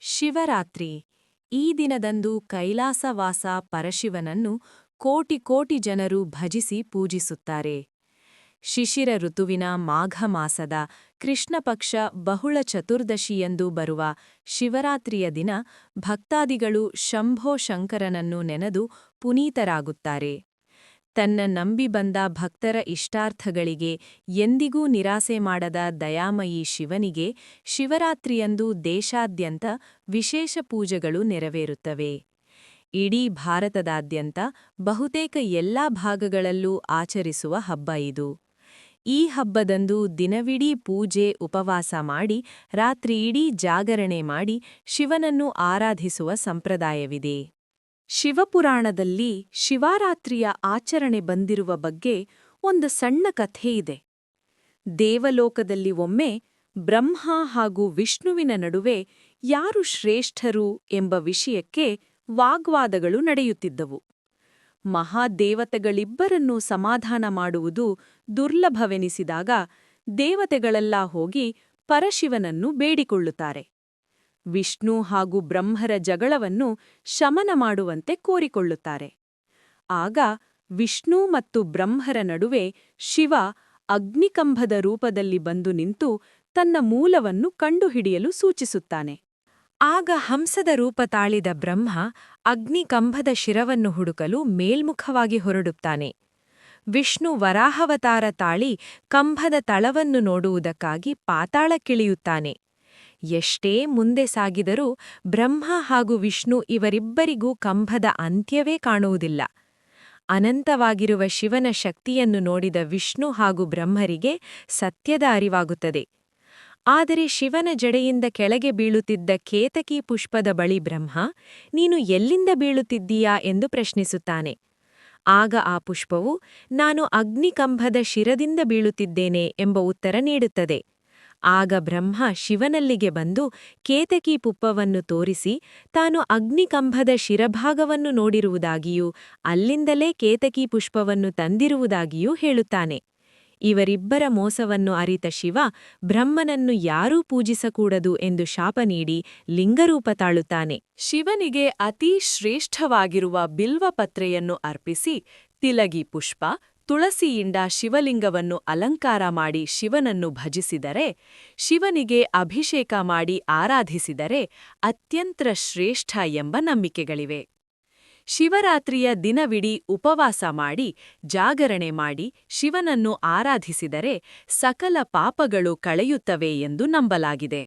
ಶಿವರಾತ್ರಿ ಈ ದಿನದಂದು ಕೈಲಾಸವಾಸ ಪರಶಿವನನ್ನು ಕೋಟಿ ಕೋಟಿ ಜನರು ಭಜಿಸಿ ಪೂಜಿಸುತ್ತಾರೆ. ಶಿಶಿರ ಋತುವಿನ ಮಾಘ ಮಾಸದ ಕೃಷ್ಣಪಕ್ಷ ಬಹುಳ ಚತುರ್ದಶಿಯಂದು ಬರುವ ಶಿವರಾತ್ರಿಯ ದಿನ ಭಕ್ತಾದಿಗಳು ಶಂಭೋ ಶಂಕರನನ್ನು ನೆನೆದು ಪುನೀತರಾಗುತ್ತಾರೆ. ತನ್ನ ನಂಬಿ ಬಂದ ಭಕ್ತರ ಇಷ್ಟಾರ್ಥಗಳಿಗೆ ಎಂದಿಗೂ ನಿರಾಸೆ ಮಾಡದ ದಯಾಮಯಿ ಶಿವನಿಗೆ ಶಿವರಾತ್ರಿಯಂದು ದೇಶಾದ್ಯಂತ ವಿಶೇಷ ಪೂಜೆಗಳು ನೆರವೇರುತ್ತವೆ. ಇಡೀ ಭಾರತದಾದ್ಯಂತ ಬಹುತೇಕ ಎಲ್ಲಾ ಭಾಗಗಳಲ್ಲೂ ಆಚರಿಸುವ ಹಬ್ಬ ಇದು. ಈ ಹಬ್ಬದಂದು ದಿನವಿಡೀ ಪೂಜೆ ಉಪವಾಸ ಮಾಡಿ ರಾತ್ರಿಯಿಡೀ ಜಾಗರಣೆ ಮಾಡಿ ಶಿವನನ್ನು ಆರಾಧಿಸುವ ಸಂಪ್ರದಾಯವಿದೆ. ಶಿವಪುರಾಣದಲ್ಲಿ ಶಿವರಾತ್ರಿಯ ಆಚರಣೆ ಬಂದಿರುವ ಬಗ್ಗೆ ಒಂದು ಸಣ್ಣ ಕಥೆಯಿದೆ. ದೇವಲೋಕದಲ್ಲಿ ಒಮ್ಮೆ ಬ್ರಹ್ಮ ಹಾಗೂ ವಿಷ್ಣುವಿನ ನಡುವೆ ಯಾರು ಶ್ರೇಷ್ಠರು ಎಂಬ ವಿಷಯಕ್ಕೆ ವಾಗ್ವಾದಗಳು ನಡೆಯುತ್ತಿದ್ದವು. ಮಹಾದೇವತೆಗಳಿಬ್ಬರನ್ನೂ ಸಮಾಧಾನ ಮಾಡುವುದು ದುರ್ಲಭವೆನಿಸಿದಾಗ ದೇವತೆಗಳೆಲ್ಲ ಹೋಗಿ ಪರಶಿವನನ್ನು ಬೇಡಿಕೊಳ್ಳುತ್ತಾರೆ. ವಿಷ್ಣು ಹಾಗೂ ಬ್ರಹ್ಮರ ಜಗಳವನ್ನು ಶಮನ ಮಾಡುವಂತೆ ಕೋರಿಕೊಳ್ಳುತ್ತಾರೆ. ಆಗ ವಿಷ್ಣು ಮತ್ತು ಬ್ರಹ್ಮರ ನಡುವೆ ಶಿವ ಅಗ್ನಿಕಂಭದ ರೂಪದಲ್ಲಿ ಬಂದು ನಿಂತು ತನ್ನ ಮೂಲವನ್ನು ಕಂಡುಹಿಡಿಯಲು ಸೂಚಿಸುತ್ತಾನೆ. ಆಗ ಹಂಸದ ರೂಪ ತಾಳಿದ ಬ್ರಹ್ಮ ಅಗ್ನಿಕಂಭದ ಶಿರವನ್ನು ಹುಡುಕಲು ಮೇಲ್ಮುಖವಾಗಿ ಹೊರಡುತ್ತಾನೆ. ವಿಷ್ಣು ವರಾಹವತಾರ ತಾಳಿ ಕಂಭದ ತಳವನ್ನು ನೋಡುವುದಕ್ಕಾಗಿ ಪಾತಾಳಕ್ಕಿಳಿಯುತ್ತಾನೆ. ಎಷ್ಟೇ ಮುಂದೆ ಸಾಗಿದರೂ ಬ್ರಹ್ಮ ಹಾಗೂ ವಿಷ್ಣು ಇವರಿಬ್ಬರಿಗೂ ಕಂಭದ ಅಂತ್ಯವೇ ಕಾಣುವುದಿಲ್ಲ. ಅನಂತವಾಗಿರುವ ಶಿವನ ಶಕ್ತಿಯನ್ನು ನೋಡಿದ ವಿಷ್ಣು ಹಾಗೂ ಬ್ರಹ್ಮರಿಗೆ ಸತ್ಯದ ಅರಿವಾಗುತ್ತದೆ. ಆದರೆ ಶಿವನ ಜಡೆಯಿಂದ ಕೆಳಗೆ ಬೀಳುತ್ತಿದ್ದ ಕೇತಕಿ ಪುಷ್ಪದ ಬಳಿ ಬ್ರಹ್ಮ, ನೀನು ಎಲ್ಲಿಂದ ಬೀಳುತ್ತಿದ್ದೀಯಾ ಎಂದು ಪ್ರಶ್ನಿಸುತ್ತಾನೆ. ಆಗ ಆ ಪುಷ್ಪವು, ನಾನು ಅಗ್ನಿಕಂಭದ ಶಿರದಿಂದ ಬೀಳುತ್ತಿದ್ದೇನೆ ಎಂಬ ಉತ್ತರ ನೀಡುತ್ತದೆ. ಆಗ ಬ್ರಹ್ಮ ಶಿವನಲ್ಲಿಗೆ ಬಂದು ಕೇತಕಿ ಪುಪ್ಪವನ್ನು ತೋರಿಸಿ ತಾನು ಅಗ್ನಿಕಂಭದ ಶಿರಭಾಗವನ್ನು ನೋಡಿರುವುದಾಗಿಯೂ ಅಲ್ಲಿಂದಲೇ ಕೇತಕಿ ಪುಷ್ಪವನ್ನು ತಂದಿರುವುದಾಗಿಯೂ ಹೇಳುತ್ತಾನೆ. ಇವರಿಬ್ಬರ ಮೋಸವನ್ನು ಅರಿತ ಶಿವ ಬ್ರಹ್ಮನನ್ನು ಯಾರೂ ಪೂಜಿಸಕೂಡದು ಎಂದು ಶಾಪ ನೀಡಿ ಲಿಂಗರೂಪ ತಾಳುತ್ತಾನೆ. ಶಿವನಿಗೆ ಅತೀ ಶ್ರೇಷ್ಠವಾಗಿರುವ ಬಿಲ್ವಪತ್ರೆಯನ್ನು ಅರ್ಪಿಸಿ ತಿಲಗಿ ಪುಷ್ಪ, ತುಳಸಿಯಿಂದ ಶಿವಲಿಂಗವನ್ನು ಅಲಂಕಾರ ಮಾಡಿ ಶಿವನನ್ನು ಭಜಿಸಿದರೆ, ಶಿವನಿಗೆ ಅಭಿಷೇಕ ಮಾಡಿ ಆರಾಧಿಸಿದರೆ ಅತ್ಯಂತ ಶ್ರೇಷ್ಠ ಎಂಬ ನಂಬಿಕೆಗಳಿವೆ. ಶಿವರಾತ್ರಿಯ ದಿನವಿಡೀ ಉಪವಾಸ ಮಾಡಿ ಜಾಗರಣೆ ಮಾಡಿ ಶಿವನನ್ನು ಆರಾಧಿಸಿದರೆ ಸಕಲ ಪಾಪಗಳು ಕಳೆಯುತ್ತವೆ ಎಂದು ನಂಬಲಾಗಿದೆ.